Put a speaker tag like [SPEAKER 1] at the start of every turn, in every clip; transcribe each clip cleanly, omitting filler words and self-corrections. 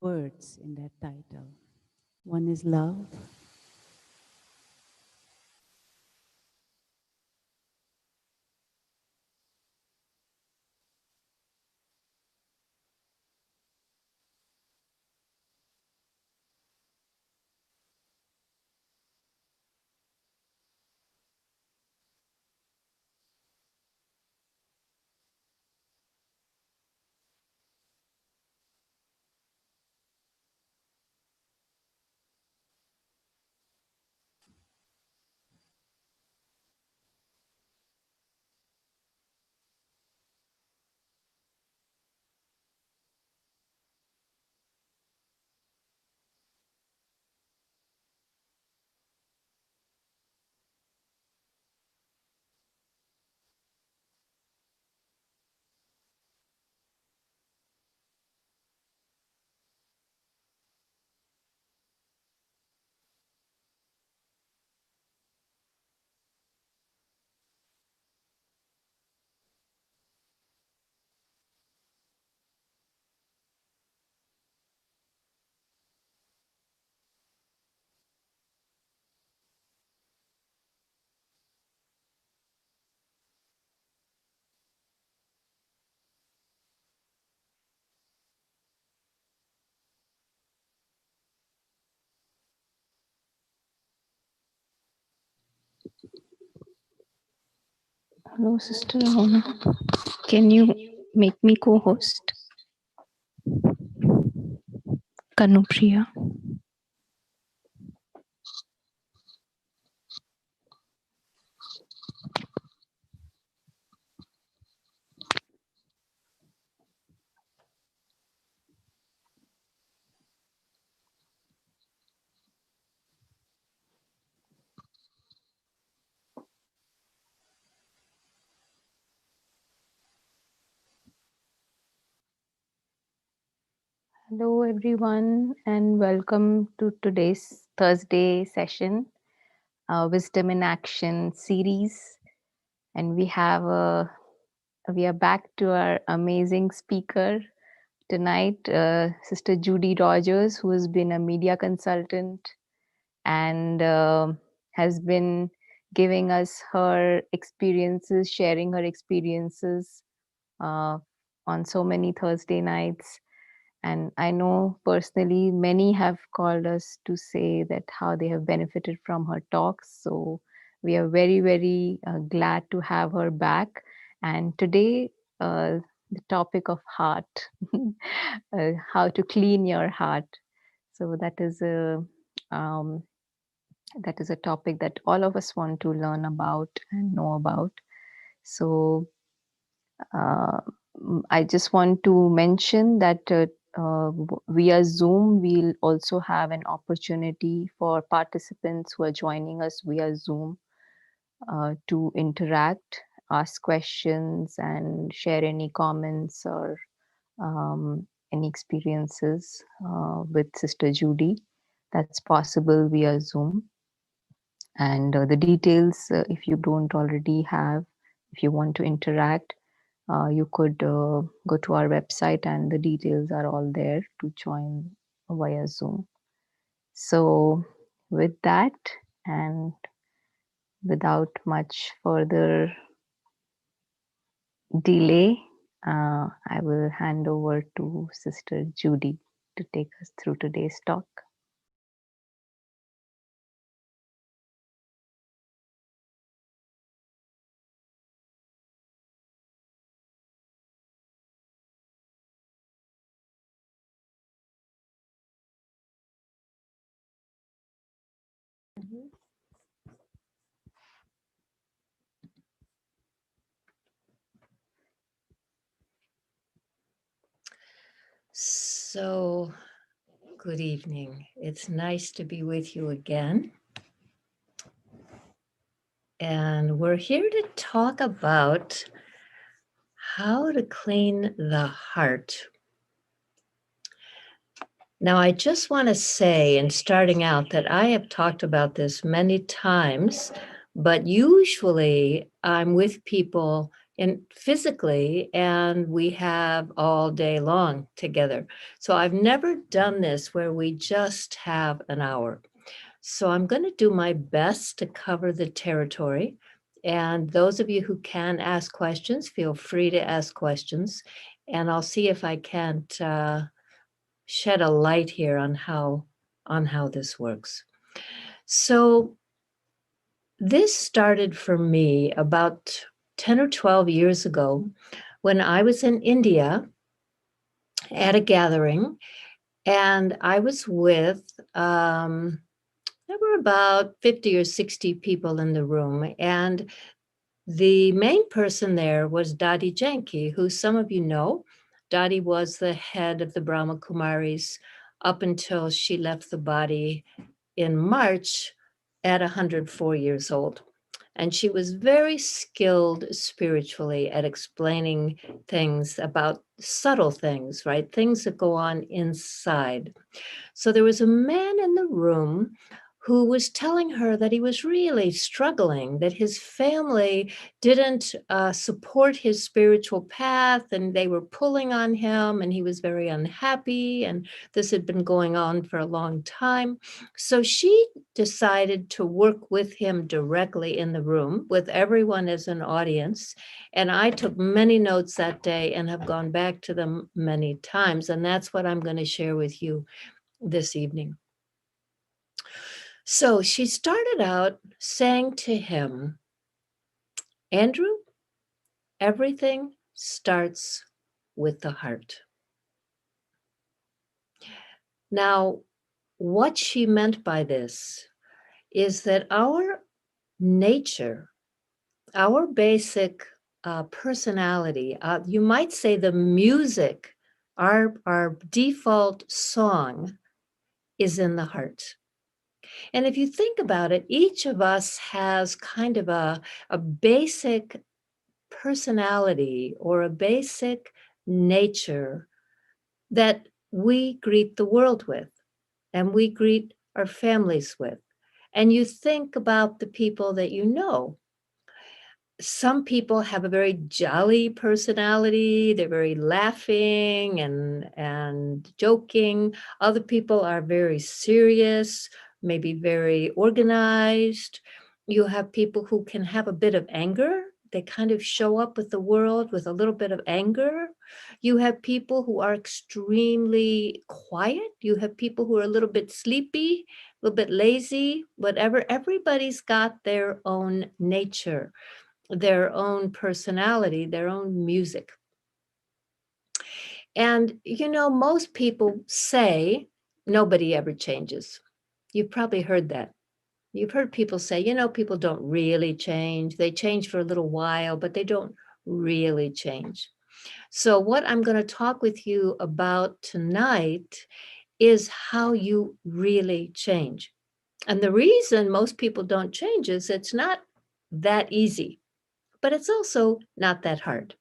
[SPEAKER 1] words in that title. One is love,
[SPEAKER 2] Hello, Sister Rahona. Can you make me co-host? Kanupriya. Hello, everyone, and welcome to today's Thursday session, Wisdom in Action series. And we are back to our amazing speaker tonight, Sister Judy Rodgers, who has been a media consultant and has been giving us her experiences, sharing her experiences uh, on so many Thursday nights. And I know personally many have called us to say that how they have benefited from her talks. So we are very, very glad to have her back. And today, the topic of heart, how to clean your heart. So um, that is a topic that all of us want to learn about and know about. So uh, I just want to mention that via Zoom, we'll also have an opportunity for participants who are joining us via Zoom to interact, ask questions, and share any comments or any experiences with Sister Judy. That's possible via Zoom. And the details, if you don't already have, if you want to interact, you could go to our website and the details are all there to join via Zoom. So, with that, and without much further delay, I will hand over to Sister Judy to take us through today's talk.
[SPEAKER 3] So, good evening. It's nice to be with you again. And we're here to talk about how to clean the heart. Now, I just want to say, in starting out, that I have talked about this many times, but usually I'm with people physically, and we have all day long together. So I've never done this where we just have an hour. So I'm going to do my best to cover the territory. And those of you who can ask questions, feel free to ask questions. And I'll see if I can't shed a light here on how this works. So this started for me about 10 or 12 years ago when I was in India at a gathering, and I was with, there were about 50 or 60 people in the room, and the main person there was Dadi Janki, who some of you know. Dadi was the head of the Brahma Kumaris up until she left the body in March at 104 years old. And she was very skilled spiritually at explaining things about subtle things, right? Things that go on inside. So there was a man in the room who was telling her that he was really struggling, that his family didn't support his spiritual path, and they were pulling on him, and he was very unhappy, and this had been going on for a long time. So she decided to work with him directly in the room, with everyone as an audience. And I took many notes that day and have gone back to them many times. And that's what I'm going to share with you this evening. So she started out saying to him, Andrew, everything starts with the heart. Now, what she meant by this is that our nature, our basic personality, you might say the music, our default song is in the heart. And if you think about it, each of us has kind of a basic personality or a basic nature that we greet the world with and we greet our families with. And you think about the people that you know. Some people have a very jolly personality. They're very laughing and joking. Other people are very serious, maybe very organized. You have people who can have a bit of anger. They kind of show up with the world with a little bit of anger. You have people who are extremely quiet. You have people who are a little bit sleepy, a little bit lazy, whatever. Everybody's got their own nature, their own personality, their own music. And, most people say nobody ever changes. You've probably heard that. You've heard people say, people don't really change. They change for a little while, but they don't really change. So what I'm going to talk with you about tonight is how you really change. And the reason most people don't change is it's not that easy, but it's also not that hard.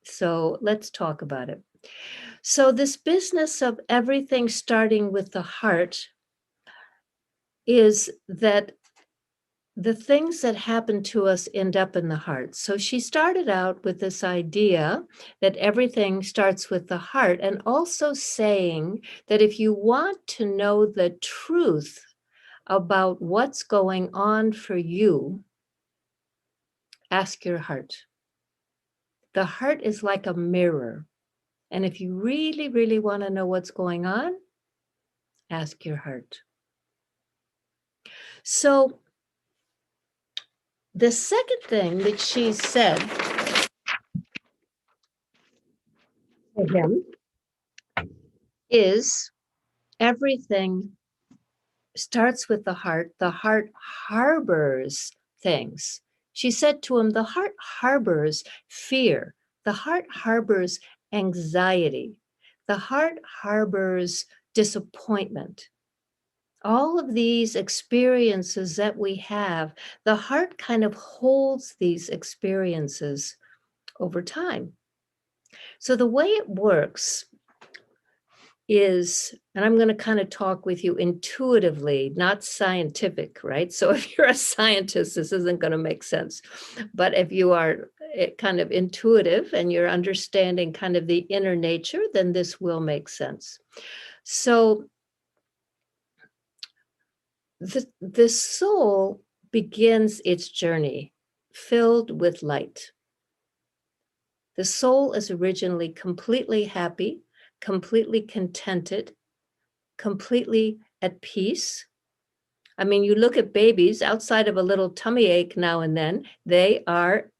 [SPEAKER 3] So let's talk about it. So this business of everything starting with the heart is that the things that happen to us end up in the heart. So she started out with this idea that everything starts with the heart, and also saying that if you want to know the truth about what's going on for you, ask your heart. The heart is like a mirror. And if you really, really want to know what's going on, ask your heart. So the second thing that she said to him is everything starts with the heart. The heart harbors things. She said to him, the heart harbors fear. The heart harbors anxiety. The heart harbors disappointment. All of these experiences that we have, the heart kind of holds these experiences over time. So the way it works is, and I'm going to kind of talk with you intuitively, not scientific, right? So if you're a scientist, this isn't going to make sense. But if you are kind of intuitive and you're understanding kind of the inner nature, then this will make sense. So the soul begins its journey filled with light. The soul is originally completely happy, completely contented, completely at peace. I mean, you look at babies outside of a little tummy ache now and then, they are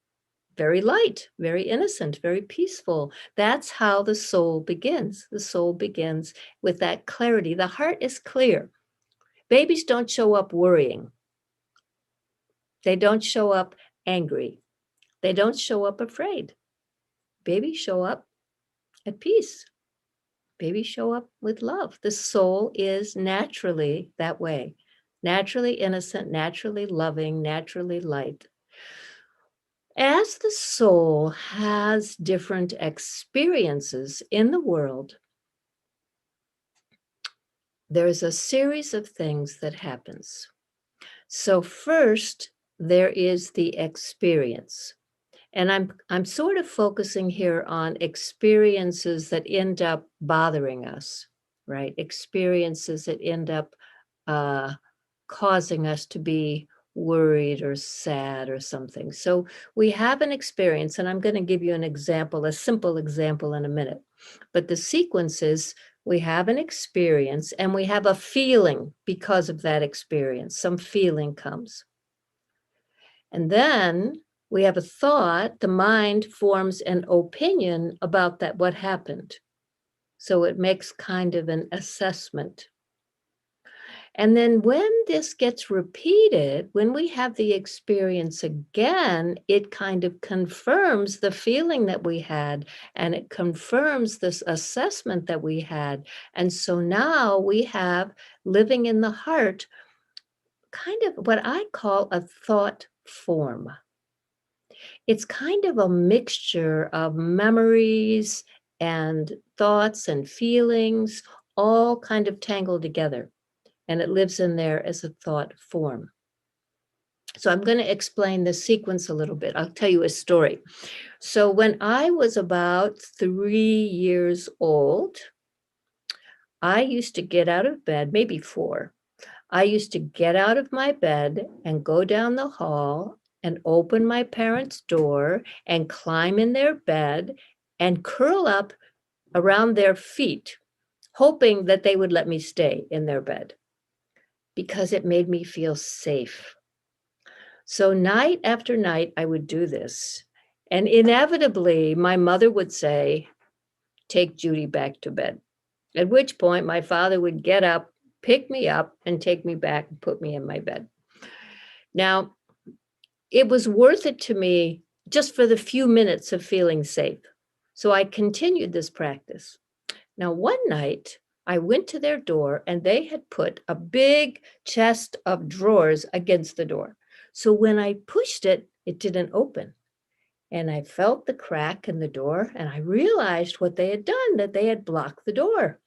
[SPEAKER 3] very light, very innocent, very peaceful. That's how the soul begins. The soul begins with that clarity. The heart is clear. Babies don't show up worrying. They don't show up angry. They don't show up afraid. Babies show up at peace. Babies show up with love. The soul is naturally that way, naturally innocent, naturally loving, naturally light. As the soul has different experiences in the world, there's a series of things that happens. So first, there is the experience. And I'm sort of focusing here on experiences that end up bothering us, right? Experiences that end up causing us to be worried or sad or something. So we have an experience, and I'm going to give you an example, a simple example in a minute. But the sequence is we have an experience and we have a feeling because of that experience. Some feeling comes. And then we have a thought, the mind forms an opinion about that, what happened. So it makes kind of an assessment. And then when this gets repeated, when we have the experience again, it kind of confirms the feeling that we had, and it confirms this assessment that we had. And so now we have, living in the heart, kind of what I call a thought form. It's kind of a mixture of memories and thoughts and feelings, all kind of tangled together. And it lives in there as a thought form. So I'm going to explain the sequence a little bit. I'll tell you a story. So when I was about 3 years old, I used to get out of bed, maybe 4. I used to get out of my bed and go down the hall and open my parents' door and climb in their bed and curl up around their feet, hoping that they would let me stay in their bed, because it made me feel safe. So night after night, I would do this. And inevitably, my mother would say, "Take Judy back to bed." At which point, my father would get up, pick me up, and take me back and put me in my bed. Now, it was worth it to me just for the few minutes of feeling safe. So I continued this practice. Now, one night, I went to their door and they had put a big chest of drawers against the door. So when I pushed it, it didn't open. And I felt the crack in the door and I realized what they had done, that they had blocked the door.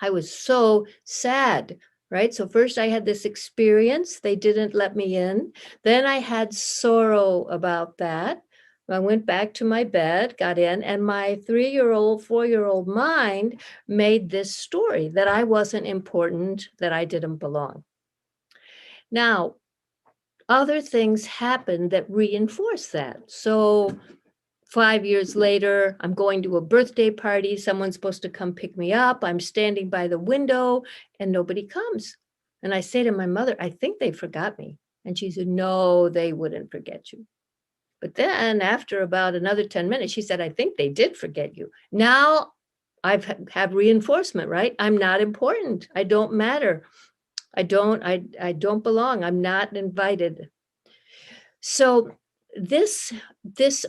[SPEAKER 3] I was so sad, right? So first I had this experience, they didn't let me in. Then I had sorrow about that. I went back to my bed, got in, and my 3-year-old, 4-year-old mind made this story that I wasn't important, that I didn't belong. Now, other things happened that reinforce that. So 5 years later, I'm going to a birthday party. Someone's supposed to come pick me up. I'm standing by the window and nobody comes. And I say to my mother, "I think they forgot me." And she said, "No, they wouldn't forget you." But then after about another 10 minutes, she said, "I think they did forget you." Now I've have reinforcement, right? I'm not important. I don't matter. I don't belong. I'm not invited. So this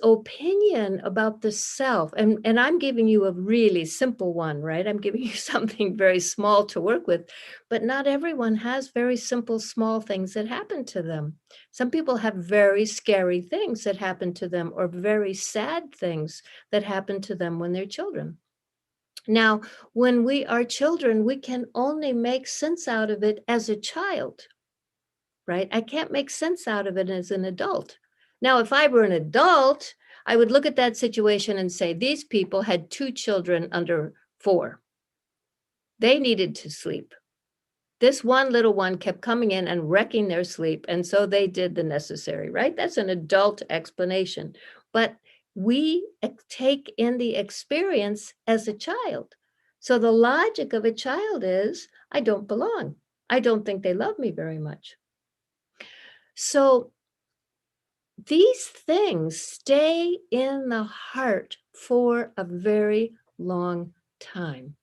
[SPEAKER 3] opinion about the self, and I'm giving you a really simple one, right? I'm giving you something very small to work with, but not everyone has very simple, small things that happen to them. Some people have very scary things that happen to them, or very sad things that happen to them when they're children. Now, when we are children, we can only make sense out of it as a child, right? I can't make sense out of it as an adult. Now, if I were an adult, I would look at that situation and say, these people had 2 children under 4. They needed to sleep. This one little one kept coming in and wrecking their sleep, and so they did the necessary, right? That's an adult explanation. But we take in the experience as a child. So the logic of a child is, I don't belong. I don't think they love me very much. So these things stay in the heart for a very long time.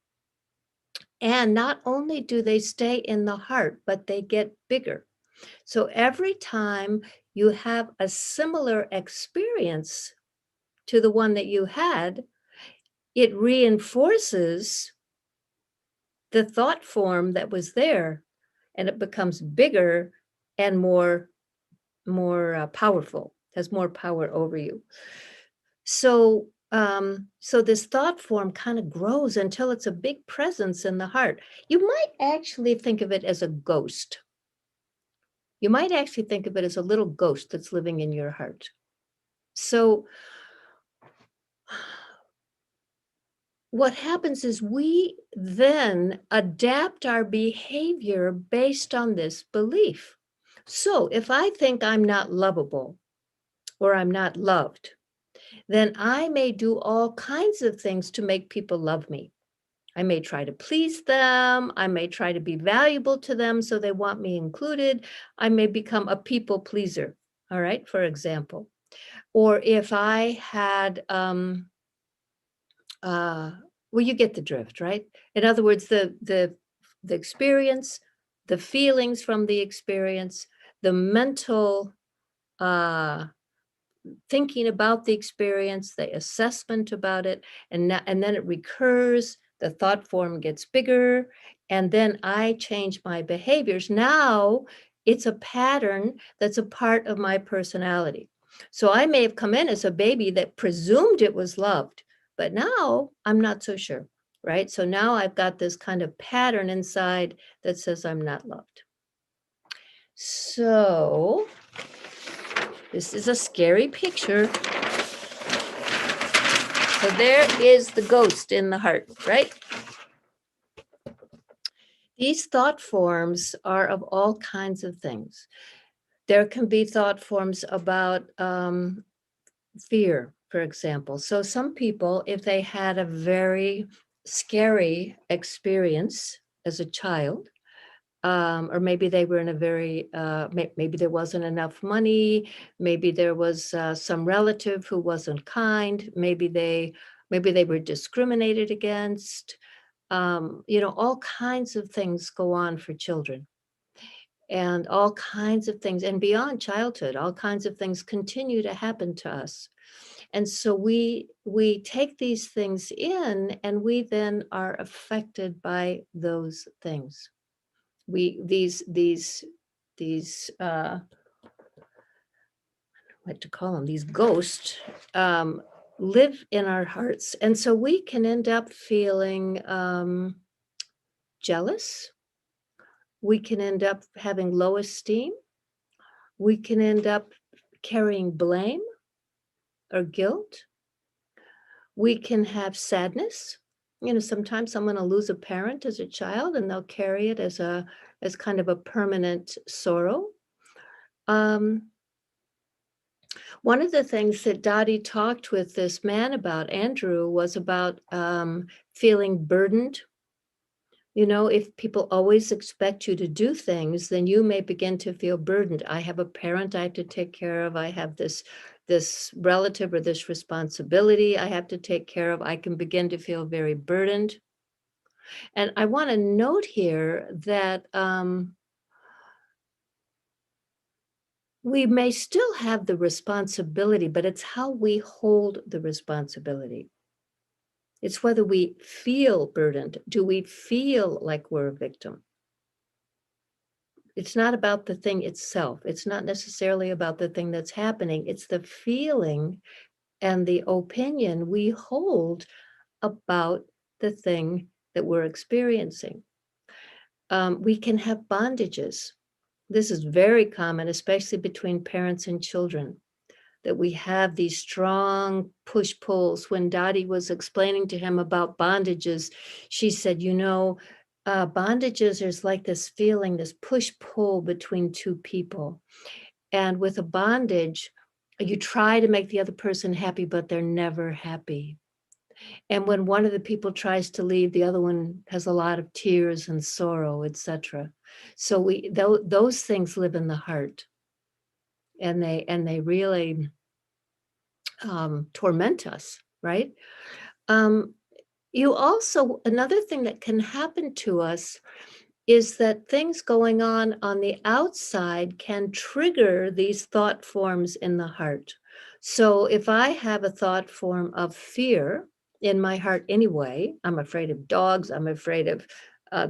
[SPEAKER 3] And not only do they stay in the heart, but they get bigger. So every time you have a similar experience to the one that you had, it reinforces the thought form that was there, and it becomes bigger and more powerful, has more power over you. So this thought form kind of grows until it's a big presence in the heart. You might actually think of it as a ghost. You might actually think of it as a little ghost that's living in your heart. So what happens is we then adapt our behavior based on this belief. So if I think I'm not lovable or I'm not loved, then I may do all kinds of things to make people love me. I may try to please them. I may try to be valuable to them so they want me included. I may become a people pleaser, all right, for example. Or if I had, well, you get the drift, right? In other words, the experience, the feelings from the experience, the mental thinking about the experience, the assessment about it, and then it recurs, the thought form gets bigger, and then I change my behaviors. Now it's a pattern that's a part of my personality. So I may have come in as a baby that presumed it was loved, but now I'm not so sure, right? So now I've got this kind of pattern inside that says I'm not loved. So this is a scary picture. So there is the ghost in the heart, right? These thought forms are of all kinds of things. There can be thought forms about fear, for example. So some people, if they had a very scary experience as a child, or maybe they were in a very, maybe there wasn't enough money, maybe there was some relative who wasn't kind, maybe they were discriminated against. All kinds of things go on for children, and all kinds of things, and beyond childhood, all kinds of things continue to happen to us. And so we take these things in, and we then are affected by those things. These what to call them, these ghosts, live in our hearts. And so we can end up feeling jealous. We can end up having low esteem. We can end up carrying blame or guilt. We can have sadness. Sometimes someone will lose a parent as a child, and they'll carry it as kind of a permanent sorrow. One of the things that Dottie talked with this man about, Andrew, was about feeling burdened. If people always expect you to do things, then you may begin to feel burdened. I have a parent I have to take care of. I have this relative or this responsibility I have to take care of. I can begin to feel very burdened. And I want to note here that we may still have the responsibility, but it's how we hold the responsibility. It's whether we feel burdened. Do we feel like we're a victim? It's not about the thing itself. It's not necessarily about the thing that's happening. It's the feeling and the opinion we hold about the thing that we're experiencing. We can have bondages. This is very common, especially between parents and children. that we have these strong push-pulls. When Dottie was explaining to him about bondages, she said, bondages is like this feeling, this push-pull between two people. And with a bondage, you try to make the other person happy, but they're never happy. And when one of the people tries to leave, the other one has a lot of tears and sorrow, etc. So those things live in the heart, and they really torment us, right? You also, another thing that can happen to us is that things going on the outside can trigger these thought forms in the heart. So if I have a thought form of fear in my heart anyway, I'm afraid of dogs, I'm afraid of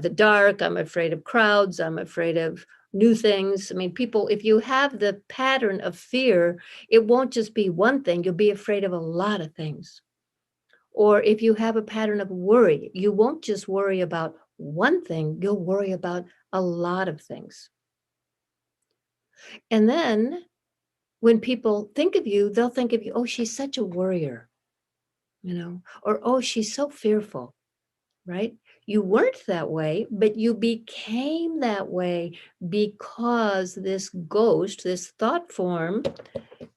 [SPEAKER 3] the dark, I'm afraid of crowds, I'm afraid of new things. I mean, people, if you have the pattern of fear, it won't just be one thing, you'll be afraid of a lot of things. Or if you have a pattern of worry, you won't just worry about one thing, you'll worry about a lot of things. And then when people think of you, they'll think of you, oh, she's such a worrier, or oh, she's so fearful, right? You weren't that way, but you became that way because this ghost, this thought form,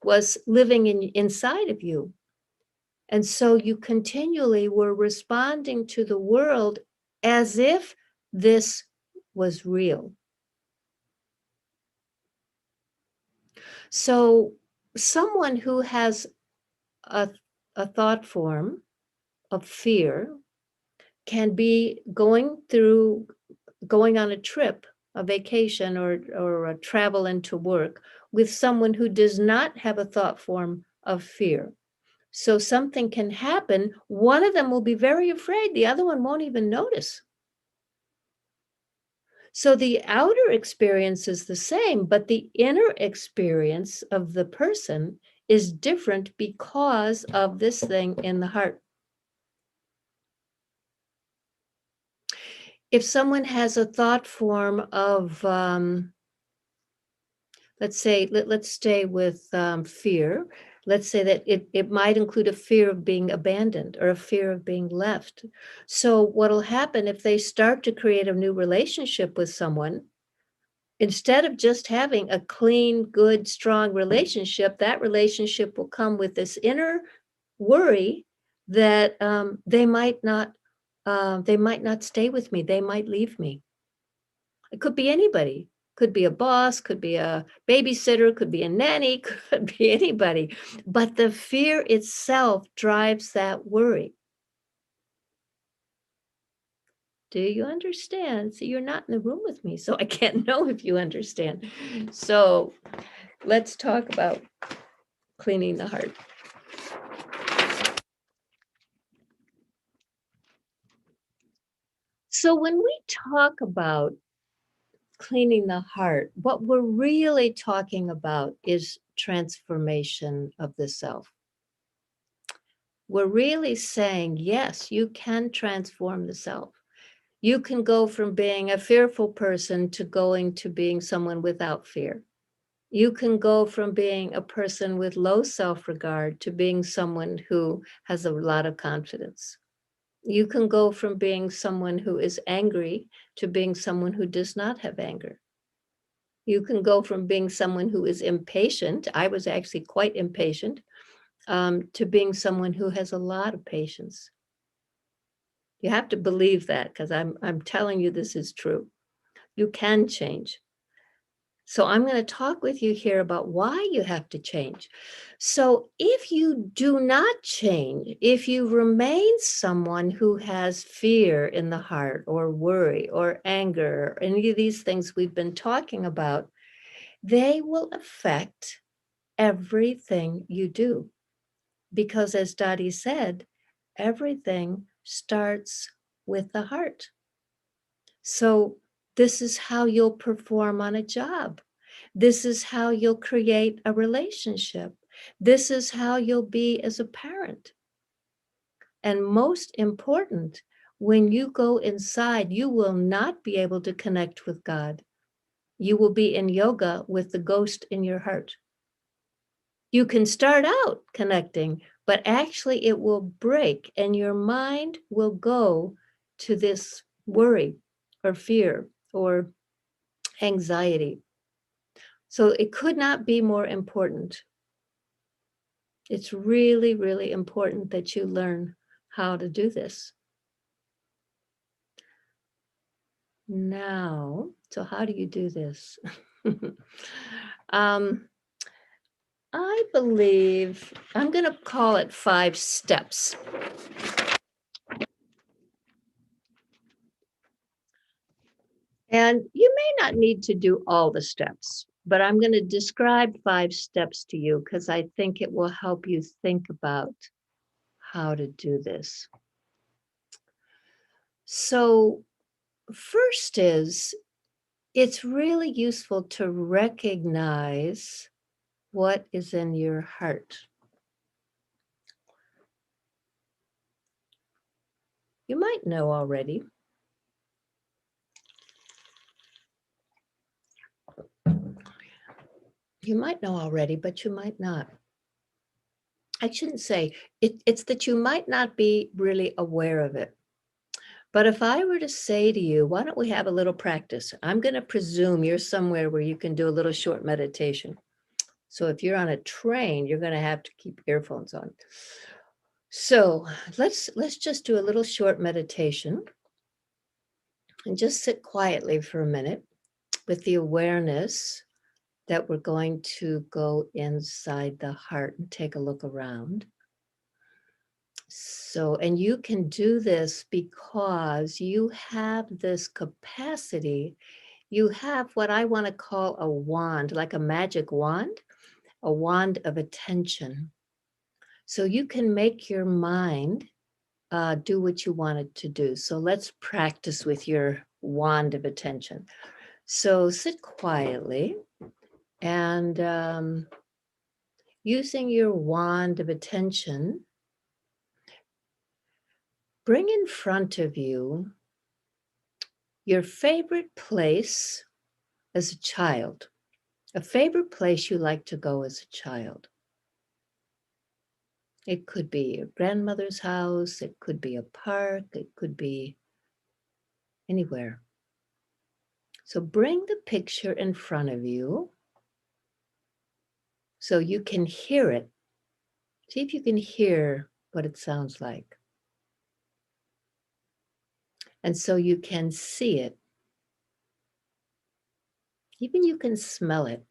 [SPEAKER 3] was living inside of you. And so you continually were responding to the world as if this was real. So someone who has a thought form of fear can be going on a trip, a vacation, or a travel into work with someone who does not have a thought form of fear. So something can happen. One of them will be very afraid. The other one won't even notice. So the outer experience is the same, but the inner experience of the person is different because of this thing in the heart. If someone has a thought form of, let's say, let's stay with fear. Let's say that it might include a fear of being abandoned or a fear of being left. So what'll happen if they start to create a new relationship with someone, instead of just having a clean, good, strong relationship, that relationship will come with this inner worry that they might not stay with me. They might leave me. It could be anybody. Could be a boss, could be a babysitter, could be a nanny, could be anybody. But the fear itself drives that worry. Do you understand? See, you're not in the room with me, so I can't know if you understand. So let's talk about cleaning the heart. So when we talk about cleaning the heart, what we're really talking about is transformation of the self. We're really saying, yes, you can transform the self. You can go from being a fearful person to going to being someone without fear. You can go from being a person with low self-regard to being someone who has a lot of confidence. You can go from being someone who is angry to being someone who does not have anger. You can go from being someone who is impatient, I was actually quite impatient, to being someone who has a lot of patience. You have to believe that, because I'm telling you this is true. You can change. So I'm going to talk with you here about why you have to change. So if you do not change, if you remain someone who has fear in the heart or worry or anger, or any of these things we've been talking about, they will affect everything you do. Because as Dottie said, everything starts with the heart. So this is how you'll perform on a job. This is how you'll create a relationship. This is how you'll be as a parent. And most important, when you go inside, you will not be able to connect with God. You will be in yoga with the ghost in your heart. You can start out connecting, but actually it will break and your mind will go to this worry or fear or anxiety. So it could not be more important. It's really, really important that you learn how to do this. Now, so how do you do this? I believe I'm going to call it 5 steps. And you may not need to do all the steps, but I'm going to describe 5 steps to you because I think it will help you think about how to do this. So, first is it's really useful to recognize what is in your heart. You might know already. You might know already, but you might not. I shouldn't say it's that you might not be really aware of it. But if I were to say to you, why don't we have a little practice? I'm going to presume you're somewhere where you can do a little short meditation. So if you're on a train, you're going to have to keep earphones on. So let's just do a little short meditation and just sit quietly for a minute with the awareness that we're going to go inside the heart and take a look around. So, and you can do this because you have this capacity. You have what I want to call a wand, like a magic wand, a wand of attention. So you can make your mind do what you want it to do. So let's practice with your wand of attention. So sit quietly and using your wand of attention, bring in front of you your favorite place as a child, a favorite place you like to go as a child. It could be your grandmother's house, it could be a park, it could be anywhere. So bring the picture in front of you so you can hear it. See if you can hear what it sounds like. And so you can see it. Even you can smell it.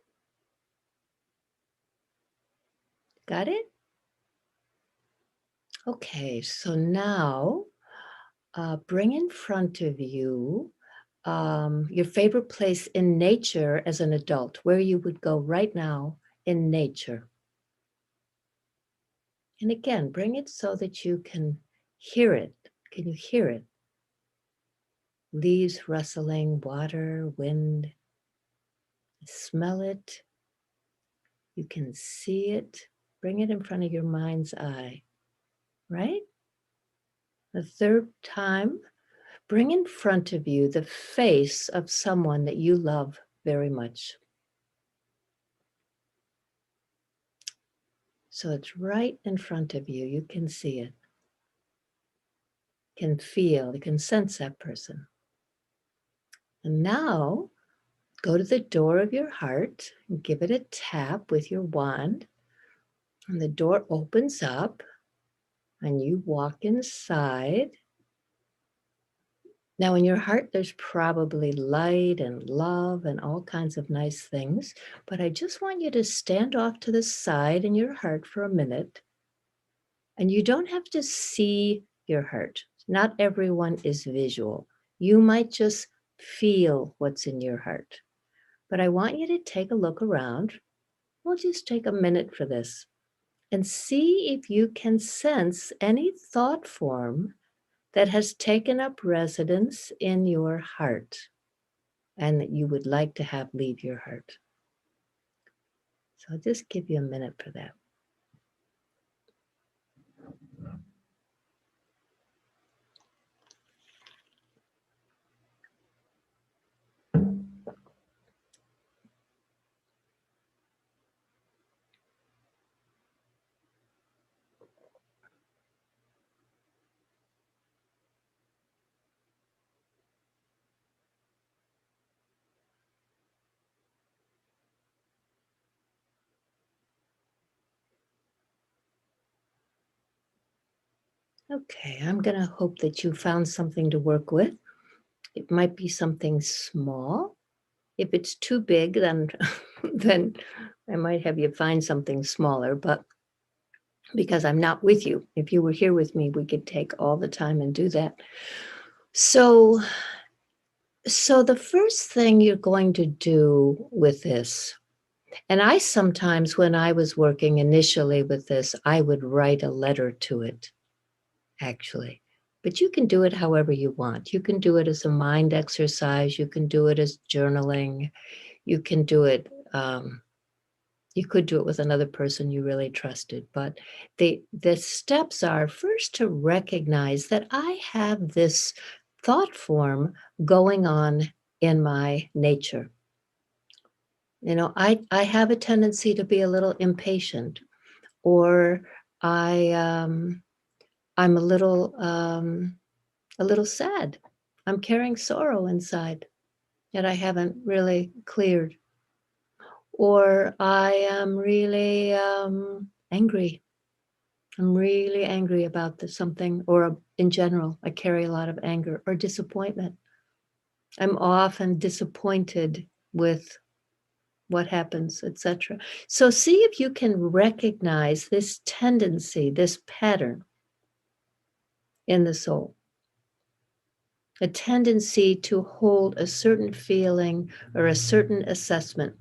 [SPEAKER 3] Got it? Okay, so now bring in front of you your favorite place in nature as an adult, where you would go right now in nature. And again, bring it so that you can hear it. Can you hear it? Leaves rustling, water, wind. Smell it. You can see it. Bring it in front of your mind's eye, right? The third time, bring in front of you the face of someone that you love very much. So it's right in front of you. You can see it, can feel, you can sense that person. And now go to the door of your heart and give it a tap with your wand. And the door opens up and you walk inside. Now, in your heart, there's probably light and love and all kinds of nice things. But I just want you to stand off to the side in your heart for a minute. And you don't have to see your heart. Not everyone is visual. You might just feel what's in your heart. But I want you to take a look around. We'll just take a minute for this and see if you can sense any thought form that has taken up residence in your heart and that you would like to have leave your heart. So I'll just give you a minute for that. Okay, I'm going to hope that you found something to work with. It might be something small. If it's too big, then then I might have you find something smaller, but because I'm not with you. If you were here with me, we could take all the time and do that. So the first thing you're going to do with this, and I sometimes, when I was working initially with this, I would write a letter to it, actually. But you can do it however you want. You can do it as a mind exercise. You can do it as journaling. You can do it, you could do it with another person you really trusted. But the steps are first to recognize that I have this thought form going on in my nature. You know, I have a tendency to be a little impatient, or I'm a little sad. I'm carrying sorrow inside that I haven't really cleared. Or I am really angry. I'm really angry about something, or in general, I carry a lot of anger or disappointment. I'm often disappointed with what happens, etc. So see if you can recognize this tendency, this pattern in the soul. A tendency to hold a certain feeling or a certain assessment.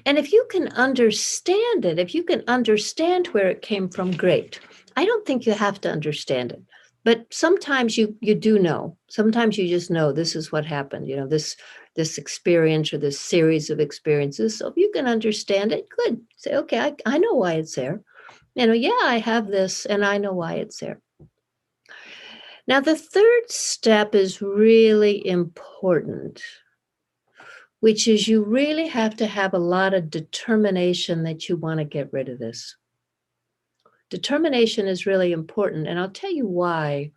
[SPEAKER 3] And if you can understand it, if you can understand where it came from, great. I don't think you have to understand it. But sometimes you do know. Sometimes you just know this is what happened, you know, this experience or this series of experiences. So if you can understand it, good. Say, okay, I know why it's there. You know, yeah, I have this and I know why it's there. Now, the third step is really important, which is you really have to have a lot of determination that you want to get rid of this. Determination is really important, and I'll tell you why.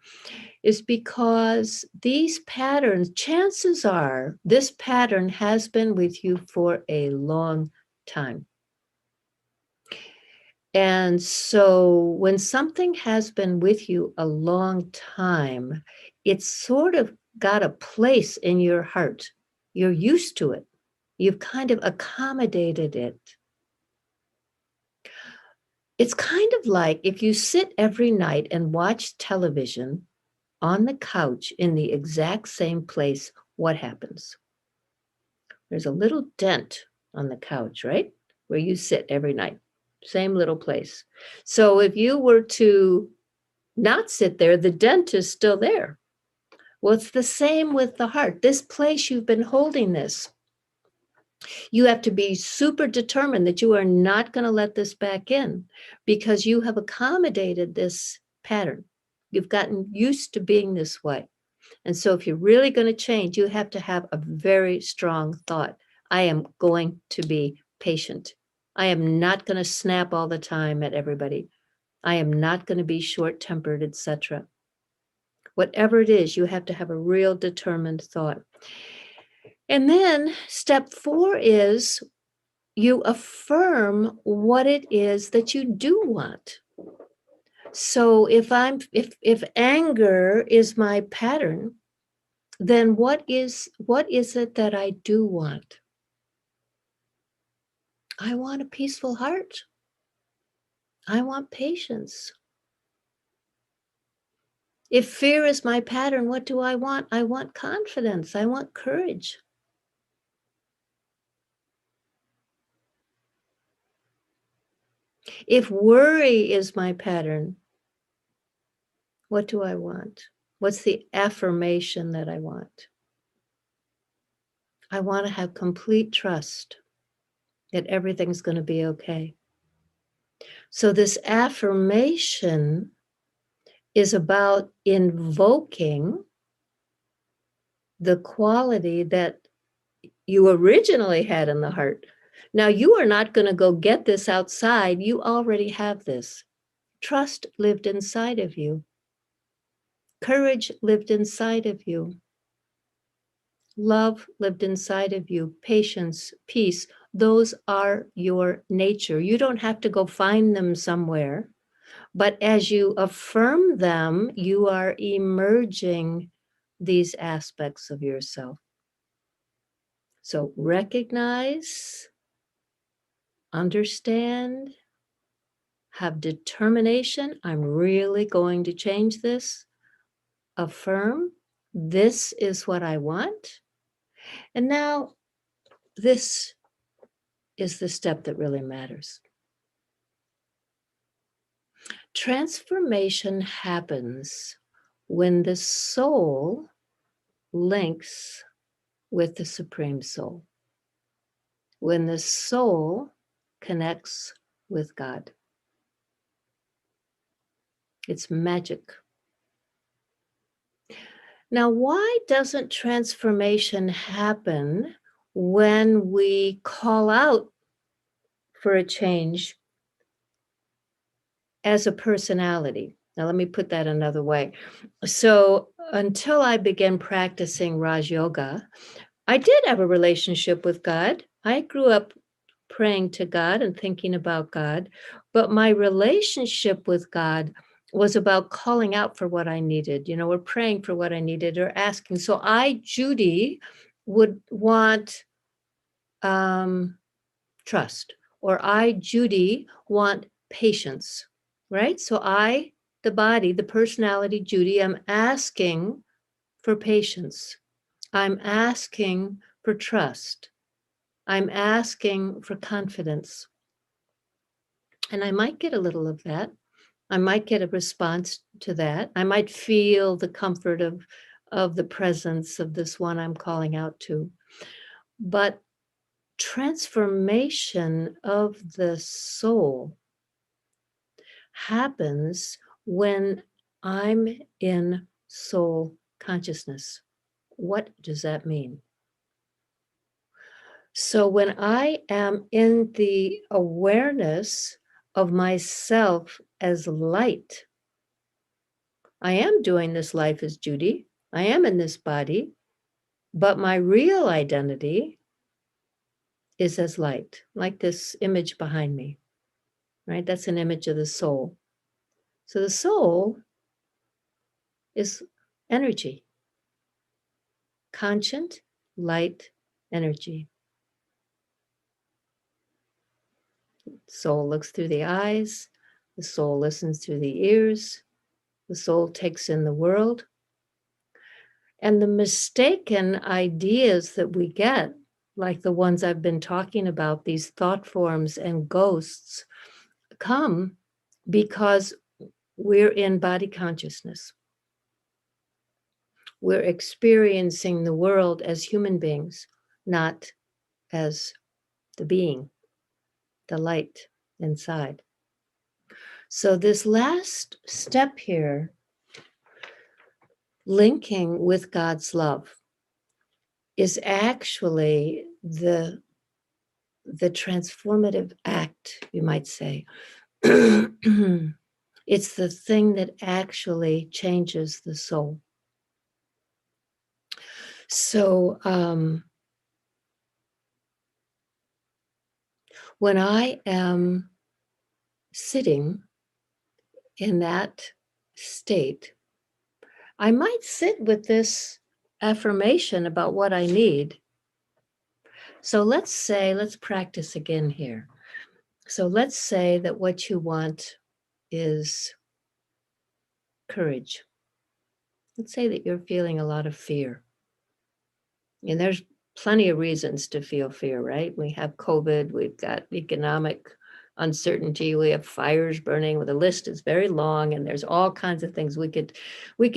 [SPEAKER 3] Is because these patterns, chances are this pattern has been with you for a long time. And so when something has been with you a long time, it's sort of got a place in your heart. You're used to it. You've kind of accommodated it. It's kind of like if you sit every night and watch television on the couch in the exact same place, what happens? There's a little dent on the couch, right? Where you sit every night, same little place. So if you were to not sit there, the dent is still there. Well, it's the same with the heart. This place you've been holding this. You have to be super determined that you are not going to let this back in because you have accommodated this pattern. You've gotten used to being this way. And so if you're really going to change, you have to have a very strong thought. I am going to be patient. I am not going to snap all the time at everybody. I am not going to be short-tempered, etc. Whatever it is, you have to have a real determined thought. And then step 4 is you affirm what it is that you do want. So if anger is my pattern, then what is it that I do want? I want a peaceful heart. I want patience. If fear is my pattern, what do I want? I want confidence. I want courage. If worry is my pattern, what do I want? What's the affirmation that I want? I want to have complete trust that everything's going to be okay. So this affirmation is about invoking the quality that you originally had in the heart. Now, you are not going to go get this outside. You already have this. Trust lived inside of you. Courage lived inside of you. Love lived inside of you. Patience, peace, those are your nature. You don't have to go find them somewhere. But as you affirm them, you are emerging these aspects of yourself. So recognize, understand, have determination. I'm really going to change this. Affirm, this is what I want. And now this is the step that really matters. Transformation happens when the soul links with the Supreme Soul, when the soul connects with God. It's magic. Now, why doesn't transformation happen when we call out for a change as a personality? Now, let me put that another way. So, until I began practicing Raj Yoga, I did have a relationship with God. I grew up praying to God and thinking about God, but my relationship with God was about calling out for what I needed, or praying for what I needed or asking. So I, Judy, would want trust, or I, Judy, want patience, right? So I, the body, the personality, Judy, I'm asking for patience. I'm asking for trust. I'm asking for confidence. And I might get a little of that. I might get a response to that. I might feel the comfort of the presence of this one I'm calling out to. But transformation of the soul happens when I'm in soul consciousness. What does that mean? So when I am in the awareness of myself as light, I am doing this life as Judy. I am in this body, but my real identity is as light, like this image behind me, right? That's an image of the soul. So the soul is energy, conscient, light energy. Soul looks through the eyes, the soul listens through the ears, the soul takes in the world. And the mistaken ideas that we get, like the ones I've been talking about, these thought forms and ghosts, come because we're in body consciousness. We're experiencing the world as human beings, not as the being, the light inside. So this last step here, linking with God's love, is actually the transformative act, you might say. It's the thing that actually changes the soul. So when I am sitting in that state, I might sit with this affirmation about what I need. So let's practice again here. So let's say that what you want is courage. Let's say that you're feeling a lot of fear. And there's plenty of reasons to feel fear, right? We have COVID, we've got economic uncertainty, we have fires burning. The list is very long, and there's all kinds of things we could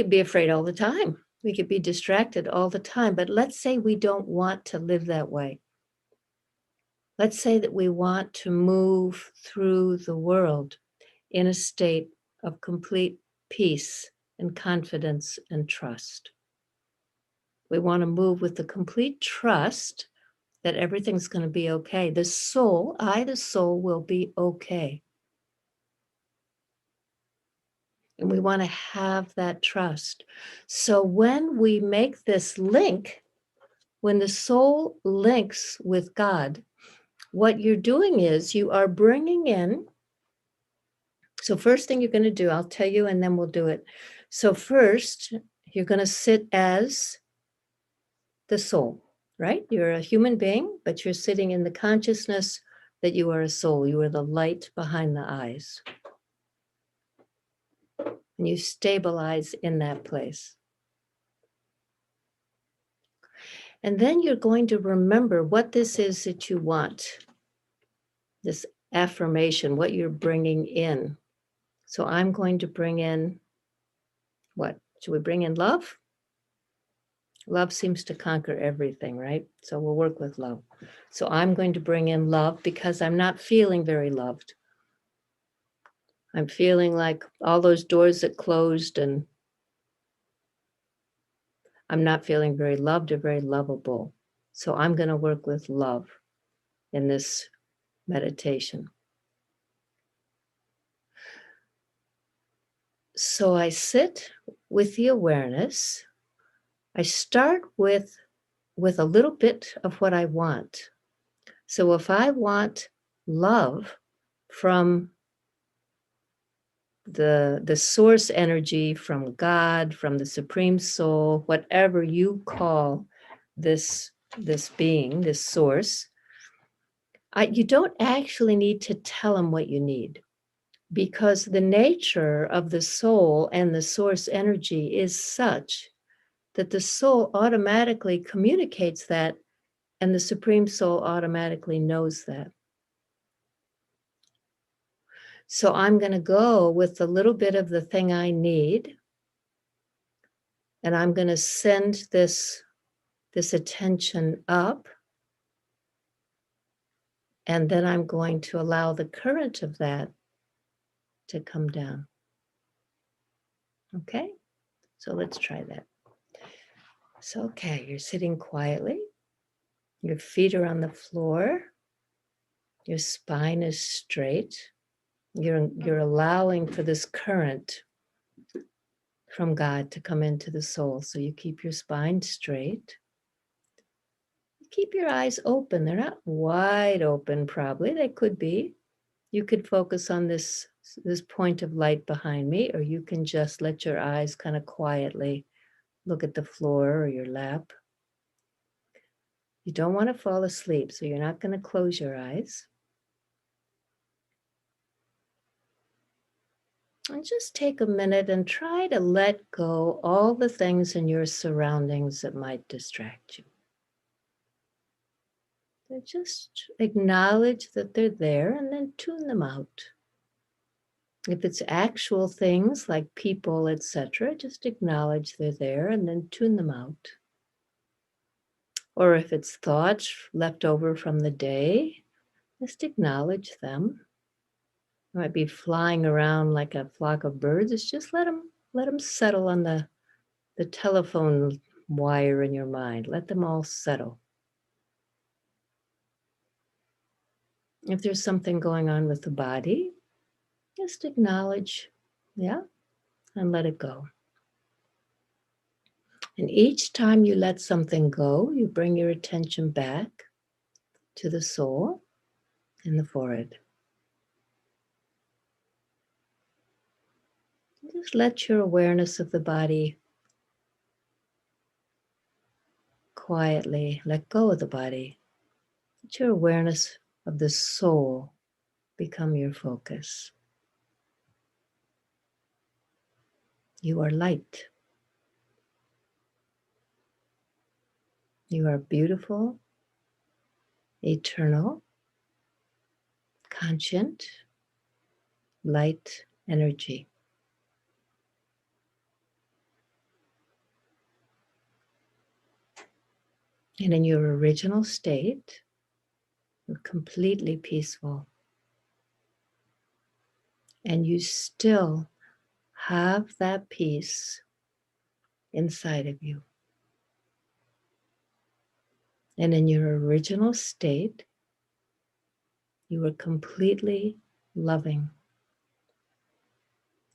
[SPEAKER 3] be afraid all the time. We could be distracted all the time. But let's say we don't want to live that way. Let's say that we want to move through the world in a state of complete peace and confidence and trust. We want to move with the complete trust that everything's going to be okay. The soul, the soul, will be okay. And we want to have that trust. So when we make this link, when the soul links with God, what you're doing is you are bringing in So first thing you're going to do, I'll tell you, and then we'll do it. So first, you're going to sit as the soul, right? You're a human being, but you're sitting in the consciousness that you are a soul. You are the light behind the eyes. And you stabilize in that place. And then you're going to remember what this is that you want, this affirmation, what you're bringing in. So I'm going to bring in what? Should we bring in love? Love seems to conquer everything, right? So we'll work with love. So I'm going to bring in love because I'm not feeling very loved. I'm feeling like all those doors that closed, and I'm not feeling very loved or very lovable. So I'm going to work with love in this meditation. So I sit with the awareness. I start with a little bit of what I want. So if I want love from the source energy, from God, from the Supreme Soul, whatever you call this being, this source, you don't actually need to tell them what you need, because the nature of the soul and the source energy is such that the soul automatically communicates that, and the Supreme Soul automatically knows that. So I'm going to go with a little bit of the thing I need, and I'm going to send this attention up, and then I'm going to allow the current of that to come down. Okay? So let's try that. So, okay, you're sitting quietly. Your feet are on the floor. Your spine is straight. You're allowing for this current from God to come into the soul. So you keep your spine straight. Keep your eyes open. They're not wide open, probably. They could be. You could focus on this point of light behind me, or you can just let your eyes kind of quietly look at the floor or your lap. You don't want to fall asleep, so you're not going to close your eyes. And just take a minute and try to let go all the things in your surroundings that might distract you. So just acknowledge that they're there and then tune them out. If it's actual things like people, etc., just acknowledge they're there and then tune them out. Or if it's thoughts left over from the day, just acknowledge them. You might be flying around like a flock of birds. It's just let them settle on the telephone wire in your mind. Let them all settle. If there's something going on with the body, just acknowledge, yeah, and let it go. And each time you let something go, you bring your attention back to the soul in the forehead. Just let your awareness of the body quietly let go of the body. Let your awareness of the soul become your focus. You are light. You are beautiful, eternal, conscient, light energy. And in your original state, you're completely peaceful. And you still have that peace inside of you. And in your original state, you were completely loving.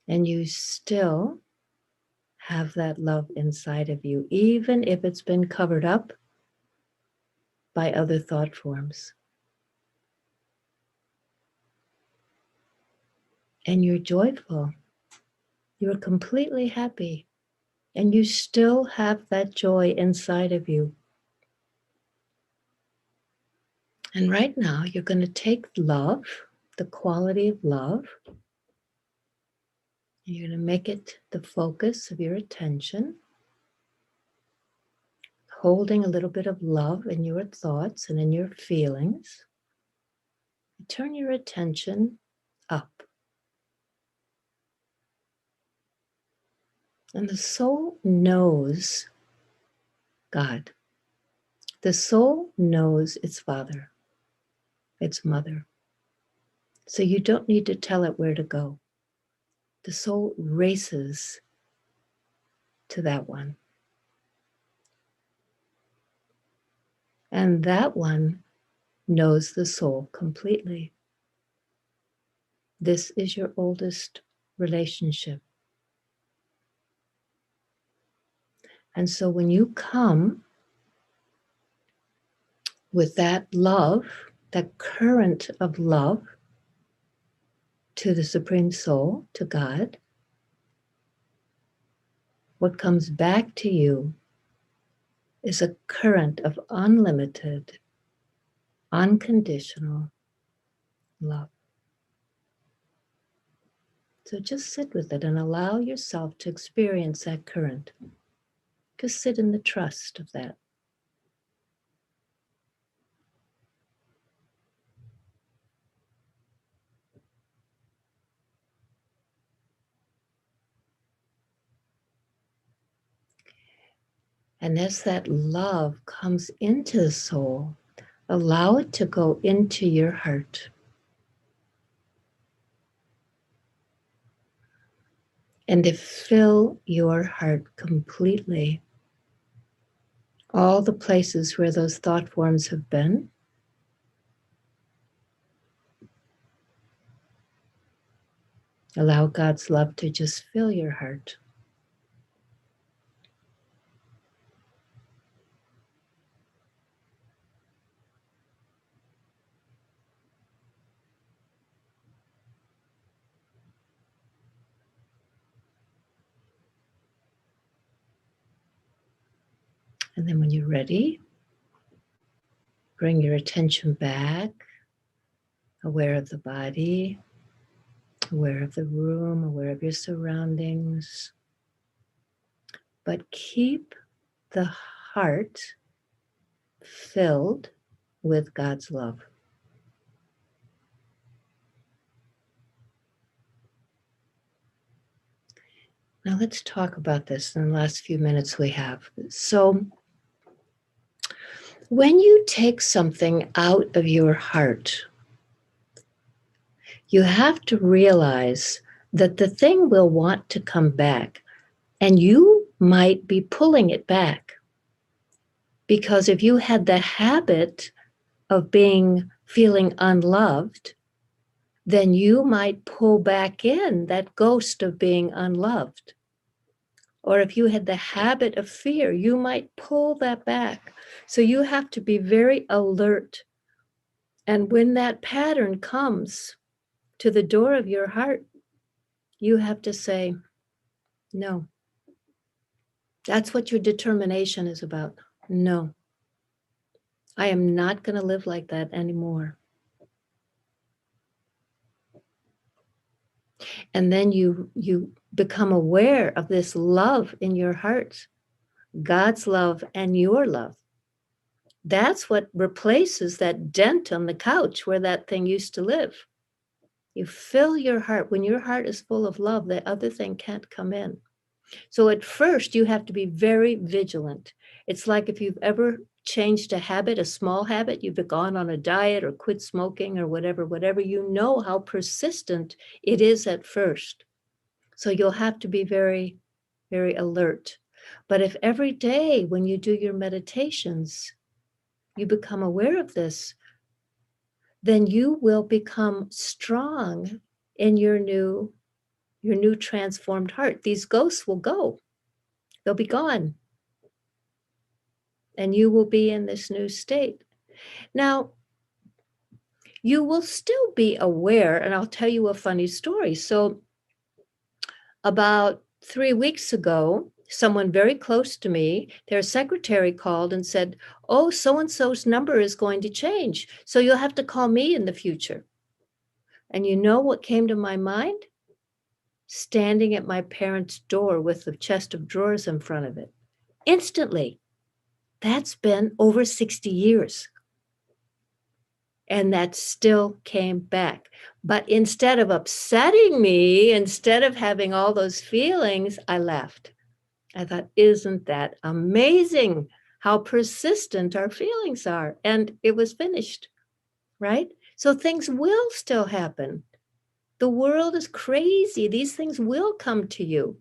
[SPEAKER 3] And you still have that love inside of you, even if it's been covered up by other thought forms. and you're joyful. You're completely happy, and you still have that joy inside of you. And right now, you're going to take love, the quality of love, and you're going to make it the focus of your attention, holding a little bit of love in your thoughts and in your feelings. Turn your attention up. And the soul knows God. The soul knows its father, its mother. So you don't need to tell it where to go. The soul races to that one. And that one knows the soul completely. This is your oldest relationship. And so when you come with that love, that current of love to the Supreme Soul, to God, what comes back to you is a current of unlimited, unconditional love. So just sit with it and allow yourself to experience that current. Just sit in the trust of that. And as that love comes into the soul, allow it to go into your heart. And to fill your heart completely. All the places where those thought forms have been. Allow God's love to just fill your heart. And then when you're ready, bring your attention back, aware of the body, aware of the room, aware of your surroundings. But keep the heart filled with God's love. Now let's talk about this in the last few minutes we have. So when you take something out of your heart, you have to realize that the thing will want to come back, and you might be pulling it back. Because if you had the habit of feeling unloved, then you might pull back in that ghost of being unloved. Or if you had the habit of fear, you might pull that back. So you have to be very alert. And when that pattern comes to the door of your heart, you have to say, no. That's what your determination is about. No. I am not going to live like that anymore. And then you become aware of this love in your heart, God's love and your love. That's what replaces that dent on the couch where that thing used to live. You fill your heart. When your heart is full of love, the other thing can't come in. So at first, you have to be very vigilant. It's like if you've ever changed a habit, a small habit, you've gone on a diet or quit smoking or whatever, you know how persistent it is at first. So you'll have to be very, very alert. But if every day when you do your meditations, you become aware of this, then you will become strong in your new transformed heart. These ghosts will go. They'll be gone. And you will be in this new state. Now, you will still be aware. And I'll tell you a funny story. So about 3 weeks ago, someone very close to me, their secretary called and said, oh, so-and-so's number is going to change, so you'll have to call me in the future. And you know what came to my mind? Standing at my parents' door with the chest of drawers in front of it. Instantly. That's been over 60 years. And that still came back. But instead of upsetting me, instead of having all those feelings, I laughed. I thought, isn't that amazing how persistent our feelings are? And it was finished, right? So things will still happen. The world is crazy. These things will come to you.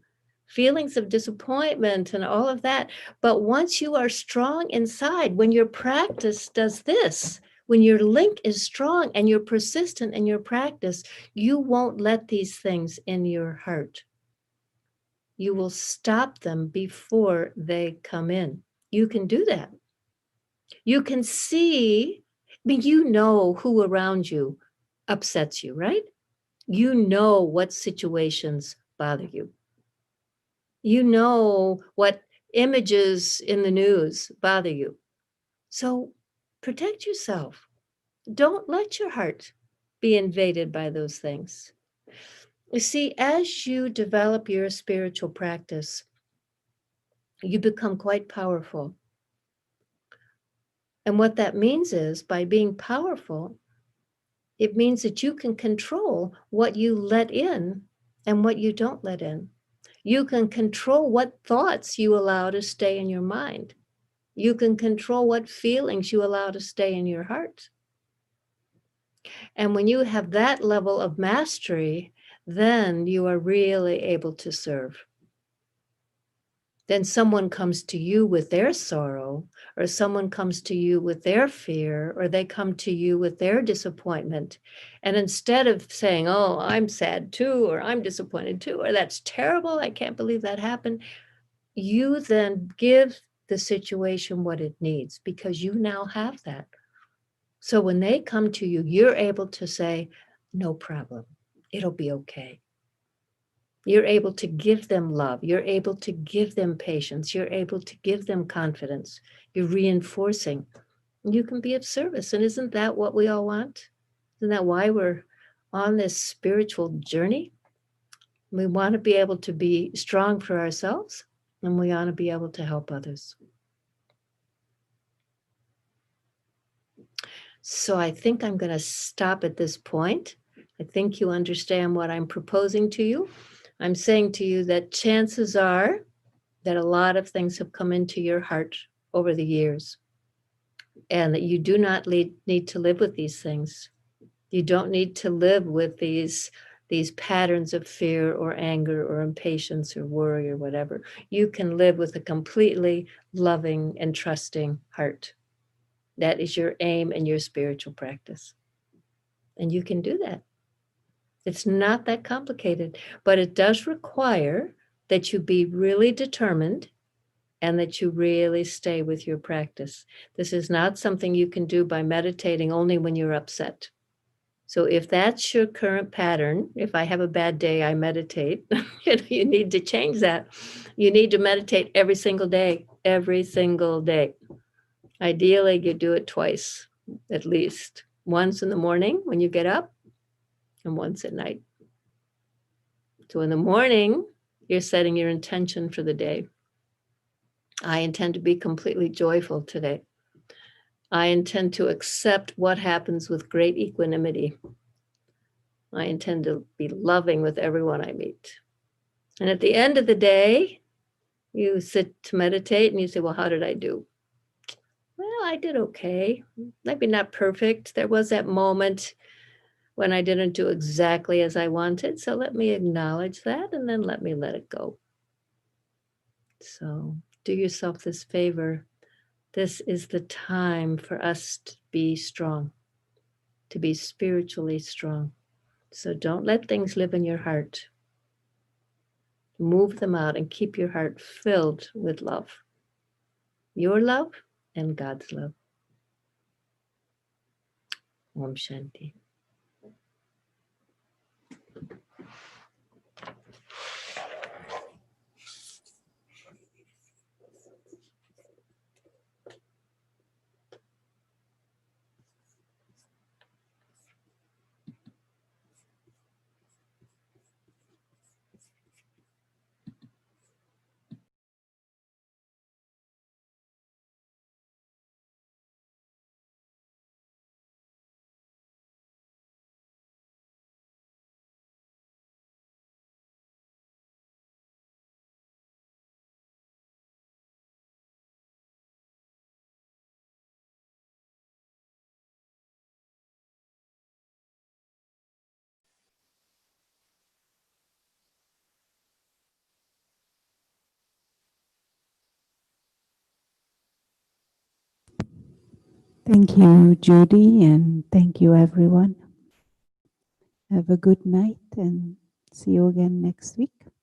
[SPEAKER 3] Feelings of disappointment and all of that. But once you are strong inside, when your practice does this, when your link is strong and you're persistent in your practice, you won't let these things in your heart. You will stop them before they come in. You can do that. You can see, I mean, you know who around you upsets you, right? You know what situations bother you. You know what images in the news bother you. So protect yourself. Don't let your heart be invaded by those things. You see, as you develop your spiritual practice, you become quite powerful. And what that means is, by being powerful, it means that you can control what you let in and what you don't let in. You can control what thoughts you allow to stay in your mind. You can control what feelings you allow to stay in your heart. And when you have that level of mastery, then you are really able to serve. Then someone comes to you with their sorrow, or someone comes to you with their fear, or they come to you with their disappointment. And instead of saying, oh, I'm sad too, or I'm disappointed too, or that's terrible, I can't believe that happened, you then give the situation what it needs, because you now have that. So when they come to you, you're able to say, no problem, it'll be okay. You're able to give them love. You're able to give them patience. You're able to give them confidence. You're reinforcing. You can be of service. And isn't that what we all want? Isn't that why we're on this spiritual journey? We want to be able to be strong for ourselves, and we want to be able to help others. So I think I'm going to stop at this point. I think you understand what I'm proposing to you. I'm saying to you that chances are that a lot of things have come into your heart over the years, and that you do not need to live with these things. You don't need to live with these patterns of fear or anger or impatience or worry or whatever. You can live with a completely loving and trusting heart. That is your aim in your spiritual practice. And you can do that. It's not that complicated, but it does require that you be really determined and that you really stay with your practice. This is not something you can do by meditating only when you're upset. So if that's your current pattern, if I have a bad day, I meditate, you need to change that. You need to meditate every single day, every single day. Ideally, you do it twice, at least. Once in the morning when you get up, and once at night. So in the morning, you're setting your intention for the day. I intend to be completely joyful today. I intend to accept what happens with great equanimity. I intend to be loving with everyone I meet. And at the end of the day, you sit to meditate and you say, well, how did I do? Well, I did okay. Maybe not perfect. There was that moment when I didn't do exactly as I wanted. So let me acknowledge that, and then let me let it go. So do yourself this favor. This is the time for us to be strong, to be spiritually strong. So don't let things live in your heart. Move them out and keep your heart filled with love. Your love and God's love. Om Shanti.
[SPEAKER 1] Thank you, Judy, and thank you, everyone. Have a good night and see you again next week.